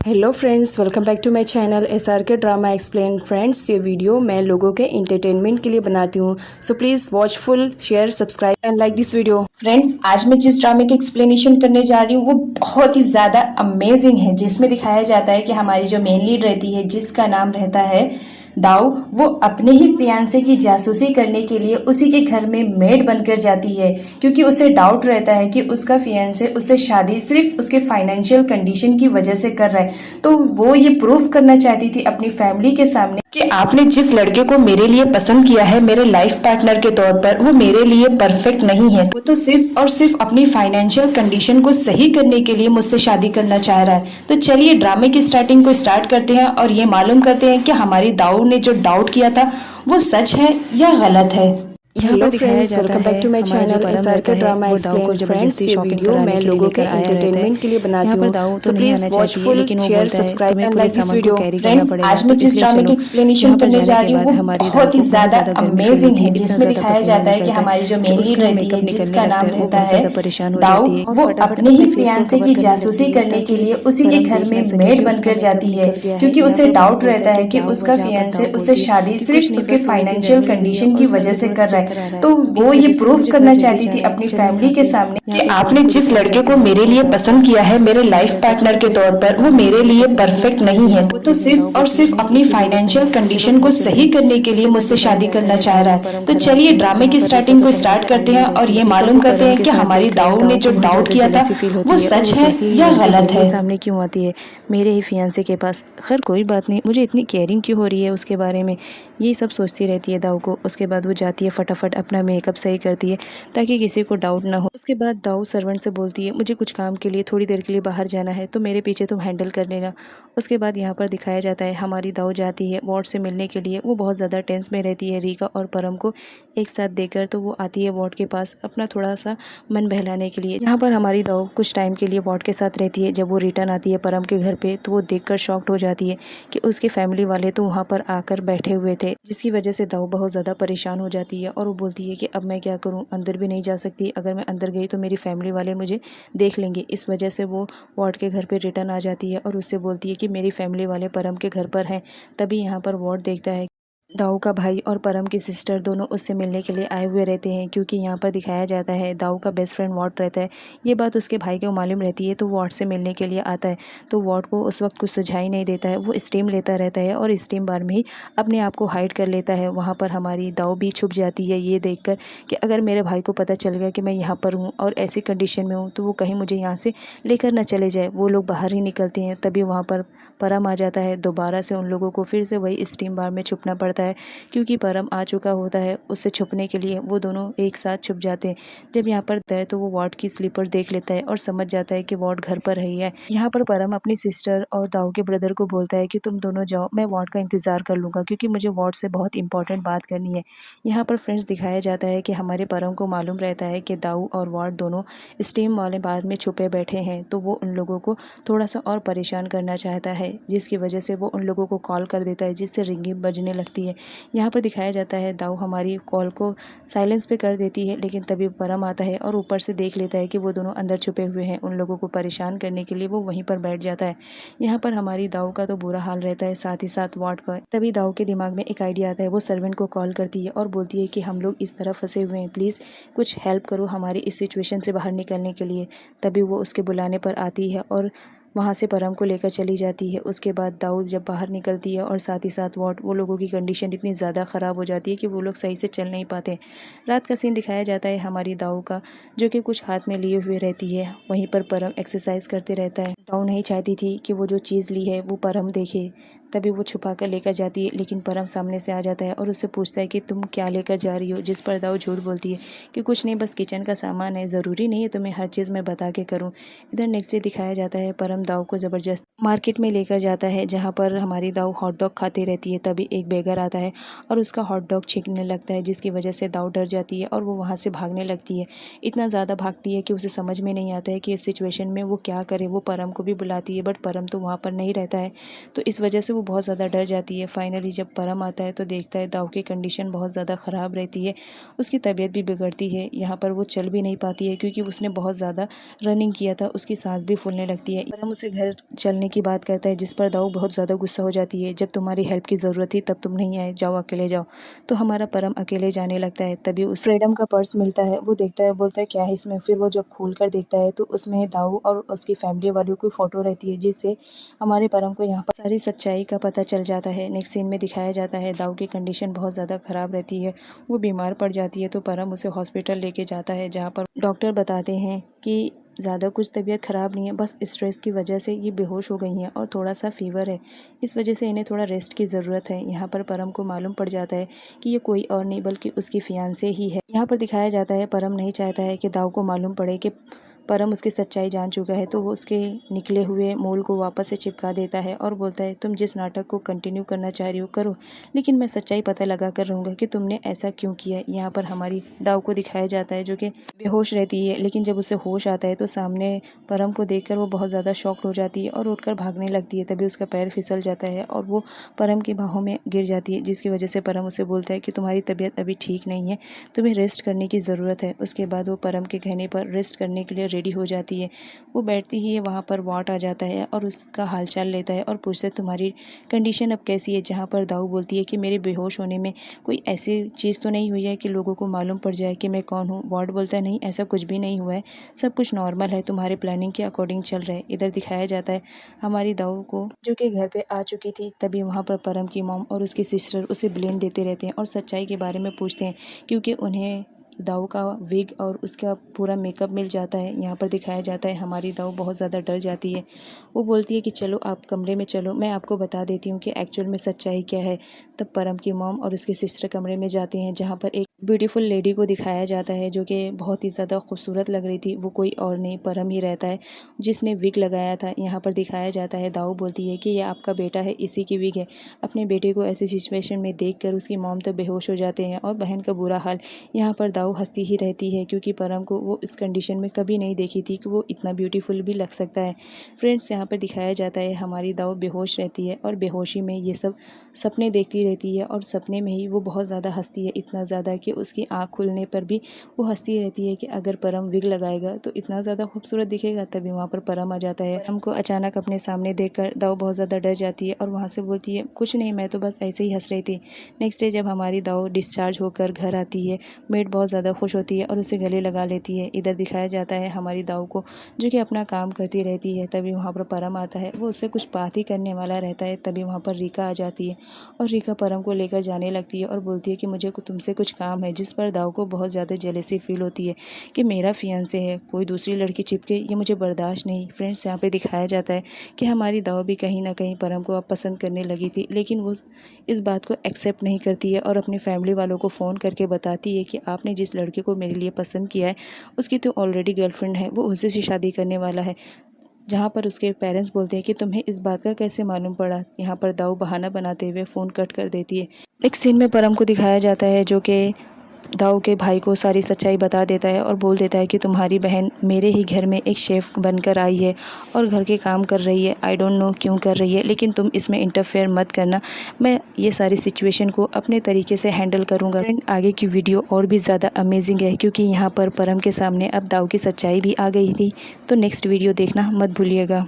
Hello friends, welcome back to my channel SRK drama explain. Friends, ये video मैं लोगों के एंटरटेनमेंट के लिए बनाती हूँ, so please watch full, share, subscribe and like this video. Friends, आज मैं जिस ड्रामे की एक्सप्लेनेशन करने जा रही हूँ वो बहुत ही ज़्यादा अमेजिंग है, जिसमें दिखाया जाता है कि हमारी जो मेन लीड रहती है, जिसका नाम रहता है दाऊ, वो अपने ही फियांसे की जासूसी करने के लिए उसी के घर में मेड बनकर जाती है, क्योंकि उसे डाउट रहता है कि उसका फियांसे उससे शादी सिर्फ उसके फाइनेंशियल कंडीशन की वजह से कर रहा है। तो वो ये प्रूफ करना चाहती थी अपनी फैमिली के सामने कि आपने जिस लड़के को मेरे लिए पसंद किया है मेरे लाइफ पार्टनर के तौर पर, वो मेरे लिए परफेक्ट नहीं है। वो तो सिर्फ और सिर्फ अपनी फाइनेंशियल कंडीशन को सही करने के लिए मुझसे शादी करना चाह रहा है। तो चलिए ड्रामे की स्टार्टिंग को स्टार्ट करते हैं और ये मालूम करते हैं कि हमारी दाऊ ने जो डाउट किया था वो सच है या गलत है। Hello friends, welcome back to my channel SRK drama explain. Friends, ये वीडियो मैं लोगों के एंटरटेनमेंट के लिए बनाती हूँ, so please watch full, share, subscribe and like this video. Friends, आज मैं जिस ड्रामे की एक्सप्लेनेशन करने जा रही हूँ वो बहुत ही ज्यादा अमेजिंग है, जिसमें दिखाया जाता है कि हमारी जो मेन लीड रहती है, जिसका नाम रहता है दाऊ, वो अपने ही फियांसे की जासूसी करने के लिए उसी के घर में मेड बनकर जाती है, क्योंकि उसे डाउट रहता है कि उसका फियांसे उससे शादी सिर्फ उसके फाइनेंशियल कंडीशन की वजह से कर रहा है। तो वो ये प्रूफ करना चाहती थी अपनी फैमिली के सामने कि आपने जिस लड़के को मेरे लिए पसंद किया है मेरे लाइफ पार्टनर के तौर पर, वो मेरे लिए परफेक्ट नहीं है। वो तो सिर्फ और सिर्फ अपनी फाइनेंशियल कंडीशन को सही करने के लिए मुझसे शादी करना चाह रहा है। तो चलिए ड्रामे की स्टार्टिंग को स्टार्ट करते हैं और ये मालूम करते हैं कि हमारी दाऊ ने जो डाउट किया था वो सच है या गलत है। सामने क्यों आती है मेरे ही फियांसे के पास? खैर कोई बात नहीं, मुझे इतनी केयरिंग क्यों हो रही है उसके बारे में, ये सब सोचती रहती है दाऊ को। उसके बाद वो जाती है, फटाफट अपना मेकअप सही करती है ताकि किसी को डाउट ना हो। उसके बाद दाऊ सर्वेंट से बोलती है, मुझे कुछ काम के लिए थोड़ी देर के लिए बाहर जाना है, तो मेरे पीछे तुम हैंडल कर लेना। उसके बाद यहाँ पर दिखाया जाता है हमारी दाऊ जाती है वार्ड से मिलने के लिए। वो बहुत ज़्यादा टेंस में रहती है रीका और परम को एक साथ देकर, तो वो आती है वार्ड के पास अपना थोड़ा सा मन बहलाने के लिए। यहाँ पर हमारी दाऊ कुछ टाइम के लिए वार्ड के साथ रहती है। जब वो रिटर्न आती है परम के घर पे, तो वो देखकर शॉक्ड हो जाती है कि उसके फैमिली वाले तो वहाँ पर आकर बैठे हुए थे, जिसकी वजह से दाऊ बहुत ज़्यादा परेशान हो जाती है और वो बोलती है कि अब मैं क्या करूँ, अंदर भी नहीं जा सकती, अगर मैं अंदर गई तो मेरी फैमिली वाले मुझे देख लेंगे। इस वजह से वो वार्ड के घर पे रिटर्न आ जाती है और उससे बोलती है कि मेरी फैमिली वाले परम के घर पर हैं। तभी यहाँ पर वार्ड देखता है दाऊ का भाई और परम की सिस्टर दोनों उससे मिलने के लिए आए हुए रहते हैं, क्योंकि यहाँ पर दिखाया जाता है दाऊ का बेस्ट फ्रेंड वॉट रहता है। ये बात उसके भाई को मालूम रहती है, तो वॉट से मिलने के लिए आता है। तो वॉट को उस वक्त कुछ सुझाई नहीं देता है, वो स्टीम लेता रहता है और स्टीम बार में ही अपने आप को हाइड कर लेता है। वहाँ पर हमारी दाऊ भी छुप जाती है ये देखकर कि अगर मेरे भाई को पता चल गया कि मैं यहाँ पर हूँ और ऐसी कंडीशन में हूँ, तो वो कहीं मुझे यहाँ से लेकर ना चले जाए। वो लोग बाहर ही निकलते हैं, तभी वहाँ पर परम आ जाता है। दोबारा से उन लोगों को फिर से वही स्टीम बार में छुपना पड़ता है, क्योंकि परम आ चुका होता है। उससे छुपने के लिए वो दोनों एक साथ छुप जाते हैं। जब यहाँ पर है तो वो वार्ड की स्लीपर देख लेता है और समझ जाता है कि वार्ड घर पर ही है। यहाँ पर परम अपनी सिस्टर और दाऊ के ब्रदर को बोलता है कि तुम दोनों जाओ, मैं वार्ड का इंतजार कर लूँगा, क्योंकि मुझे वार्ड से बहुत इंपॉर्टेंट बात करनी है। यहाँ पर फ्रेंड्स दिखाया जाता है कि हमारे परम को मालूम रहता है कि दाऊ और वार्ड दोनों स्टीम वाले बार में छुपे बैठे हैं, तो वो उन लोगों को थोड़ा सा और परेशान करना चाहता है, जिसकी वजह से वो उन लोगों को कॉल कर देता है, जिससे रिंगिंग बजने लगती है। यहाँ पर दिखाया जाता है दाऊ हमारी कॉल को साइलेंस पे कर देती है, लेकिन तभी परम आता है और ऊपर से देख लेता है कि वो दोनों अंदर छुपे हुए हैं। उन लोगों को परेशान करने के लिए वो वहीं पर बैठ जाता है। यहाँ पर हमारी दाऊ का तो बुरा हाल रहता है, साथ ही साथ वार्ड का। तभी दाऊ के दिमाग में एक आइडिया आता है। वो सर्वेंट को कॉल करती है और बोलती है कि हम लोग इस तरह फंसे हुए हैं, प्लीज़ कुछ हेल्प करो हमारी इस सिचुएशन से बाहर निकलने के लिए। तभी वो उसके बुलाने पर आती है और वहाँ से परम को लेकर चली जाती है। उसके बाद दाऊ जब बाहर निकलती है और साथ ही साथ वो लोगों की कंडीशन इतनी ज़्यादा ख़राब हो जाती है कि वो लोग सही से चल नहीं पाते। रात का सीन दिखाया जाता है हमारी दाऊ का, जो कि कुछ हाथ में लिए हुए रहती है। वहीं पर परम एक्सरसाइज करते रहता है। दाऊ नहीं चाहती थी कि वो जो चीज़ ली है वो परम देखे, तभी वो छुपा कर लेकर जाती है, लेकिन परम सामने से आ जाता है और उससे पूछता है कि तुम क्या लेकर जा रही हो, जिस पर दाऊ झूठ बोलती है कि कुछ नहीं, बस किचन का सामान है, ज़रूरी नहीं है तुम्हें हर चीज़ मैं बता के करूँ। इधर नेक्स्ट डे दिखाया जाता है परम दाऊ को ज़बरदस्त मार्केट में लेकर जाता है, जहाँ पर हमारी दाऊ हॉट डॉग खाती रहती है। तभी एक बेगर आता है और उसका हॉट डॉग छींकने लगता है, जिसकी वजह से दाऊ डर जाती है और वो वहाँ से भागने लगती है। इतना ज़्यादा भागती है कि उसे समझ में नहीं आता है कि इस सिचुएशन में वो क्या करे। वो परम को भी बुलाती है, बट परम तो वहाँ पर नहीं रहता है, तो इस वजह से वो बहुत ज़्यादा डर जाती है। फाइनली जब परम आता है तो देखता है दाऊ की कंडीशन बहुत ज़्यादा ख़राब रहती है, उसकी तबीयत भी बिगड़ती है। यहाँ पर वो चल भी नहीं पाती है, क्योंकि उसने बहुत ज़्यादा रनिंग किया था, उसकी सांस भी फूलने लगती है। परम उसे घर चलने की बात करता है, जिस पर दाऊ बहुत ज़्यादा गुस्सा हो जाती है। जब तुम्हारी हेल्प की ज़रूरत थी तब तुम नहीं आए, जाओ अकेले जाओ। तो हमारा परम अकेले जाने लगता है। तभी उस फ्रीडम का पर्स मिलता है, वो देखता है, बोलता है क्या है इसमें। फिर वो जब खोल कर देखता है तो उसमें दाऊ और उसकी फैमिली वालों की फ़ोटो रहती है, जिससे हमारे परम को यहाँ पर सारी सच्चाई का पता चल जाता है। नेक्स्ट सीन में दिखाया जाता है दाऊ की कंडीशन बहुत ज़्यादा ख़राब रहती है, वो बीमार पड़ जाती है। तो परम उसे हॉस्पिटल लेके जाता है, जहाँ पर डॉक्टर बताते हैं कि ज़्यादा कुछ तबीयत ख़राब नहीं है, बस स्ट्रेस की वजह से ये बेहोश हो गई हैं और थोड़ा सा फीवर है, इस वजह से इन्हें थोड़ा रेस्ट की ज़रूरत है। यहाँ पर परम को मालूम पड़ जाता है कि ये कोई और नहीं बल्कि उसकी फियांसे ही है। यहाँ पर दिखाया जाता है परम नहीं चाहता है कि दाऊ को मालूम पड़े कि परम उसकी सच्चाई जान चुका है, तो वो उसके निकले हुए मोल को वापस से चिपका देता है और बोलता है तुम जिस नाटक को कंटिन्यू करना चाह रही हो करो, लेकिन मैं सच्चाई पता लगा कर रहूँगा कि तुमने ऐसा क्यों किया। यहाँ पर हमारी दाऊ को दिखाया जाता है जो कि बेहोश रहती है, लेकिन जब उसे होश आता है तो सामने परम को देखकर वो बहुत ज़्यादा शॉक्ड हो जाती है और उठकर भागने लगती है। तभी उसका पैर फिसल जाता है और वो परम की बाहों में गिर जाती है, जिसकी वजह से परम उसे बोलता है कि तुम्हारी तबीयत अभी ठीक नहीं है, तुम्हें रेस्ट करने की ज़रूरत है। उसके बाद वो परम के कहने पर रेस्ट करने के लिए रेडी हो जाती है। वो बैठती ही वहाँ पर वार्ड आ जाता है और उसका हालचाल लेता है और पूछता है तुम्हारी कंडीशन अब कैसी है। जहाँ पर दाऊ बोलती है कि मेरे बेहोश होने में कोई ऐसी चीज़ तो नहीं हुई है कि लोगों को मालूम पड़ जाए कि मैं कौन हूँ। वार्ड बोलता है नहीं, ऐसा कुछ भी नहीं हुआ है, सब कुछ नॉर्मल है, तुम्हारे प्लानिंग के अकॉर्डिंग चल रहा है। इधर दिखाया जाता है हमारी दाऊ को जो कि घर पे आ चुकी थी। तभी वहाँ पर परम की मॉम और उसकी सिस्टर उसे ब्लेम देते रहते हैं और सच्चाई के बारे में पूछते हैं, क्योंकि उन्हें दाऊ का विग और उसका पूरा मेकअप मिल जाता है। यहाँ पर दिखाया जाता है हमारी दाऊ बहुत ज़्यादा डर जाती है। वो बोलती है कि चलो आप कमरे में चलो, मैं आपको बता देती हूँ कि एक्चुअल में सच्चाई क्या है। तब परम की मॉम और उसकी सिस्टर कमरे में जाते हैं, जहाँ पर एक ब्यूटीफुल लेडी को दिखाया जाता है जो कि बहुत ही ज़्यादा खूबसूरत लग रही थी। वो कोई और नहीं परम ही रहता है जिसने विग लगाया था। यहाँ पर दिखाया जाता है दाऊ बोलती है कि ये आपका बेटा है, इसी की विग है। अपने बेटे को ऐसी सिचुएशन में देखकर उसकी मॉम तो बेहोश हो जाते हैं और बहन का बुरा हाल। यहाँ पर दाऊ हंसती ही रहती है, क्योंकि परम को वो इस कंडीशन में कभी नहीं देखी थी कि वो इतना ब्यूटीफुल भी लग सकता है। फ्रेंड्स, यहाँ पर दिखाया जाता है हमारी दाऊ बेहोश रहती है और बेहोशी में ये सब सपने देखती रहती है और सपने में ही वो बहुत ज़्यादा हंसती है, इतना ज़्यादा कि उसकी आँख खुलने पर भी वो हंसती रहती है कि अगर परम विग लगाएगा तो इतना ज़्यादा खूबसूरत दिखेगा। तभी वहाँ पर परम आ जाता है। परम को अचानक अपने सामने देखकर दाऊ बहुत ज़्यादा डर जाती है और वहाँ से बोलती है कुछ नहीं, मैं तो बस ऐसे ही हंस रही थी। नेक्स्ट डे जब हमारी दाऊ डिस्चार्ज होकर घर आती है, मेड बहुत ज़्यादा खुश होती है और उसे गले लगा लेती है। इधर दिखाया जाता है हमारी दाऊ को जो कि अपना काम करती रहती है। तभी वहाँ पर परम आता है, वो उससे कुछ बात ही करने वाला रहता है। तभी वहाँ पर रीका आ जाती है और रीका परम को लेकर जाने लगती है और बोलती है कि मुझे तुमसे कुछ काम है, जिस पर दाऊ को बहुत ज़्यादा जेलसी फील होती है कि मेरा फियांसे है, कोई दूसरी लड़की चिपके, ये मुझे बर्दाश्त नहीं। फ्रेंड्स, यहाँ पे दिखाया जाता है कि हमारी दाऊ भी कहीं ना कहीं परम को अब पसंद करने लगी थी, लेकिन वो इस बात को एक्सेप्ट नहीं करती है और अपनी फैमिली वालों को फ़ोन करके बताती है कि आपने जिस लड़के को मेरे लिए पसंद किया है उसकी तो ऑलरेडी गर्लफ्रेंड है, वो उसी से शादी करने वाला है। जहाँ पर उसके पेरेंट्स बोलते हैं कि तुम्हें इस बात का कैसे मालूम पड़ा। यहाँ पर दाऊ बहाना बनाते हुए फ़ोन कट कर देती है। एक सीन में परम को दिखाया जाता है जो कि दाऊ के भाई को सारी सच्चाई बता देता है और बोल देता है कि तुम्हारी बहन मेरे ही घर में एक शेफ़ बनकर आई है और घर के काम कर रही है, आई डोंट नो क्यों कर रही है, लेकिन तुम इसमें इंटरफेयर मत करना, मैं ये सारी सिचुएशन को अपने तरीके से हैंडल करूँगा। फ्रेंड, आगे की वीडियो और भी ज़्यादा अमेजिंग है, क्योंकि यहाँ पर परम के सामने अब दाऊ की सच्चाई भी आ गई थी। तो नेक्स्ट वीडियो देखना मत भूलिएगा।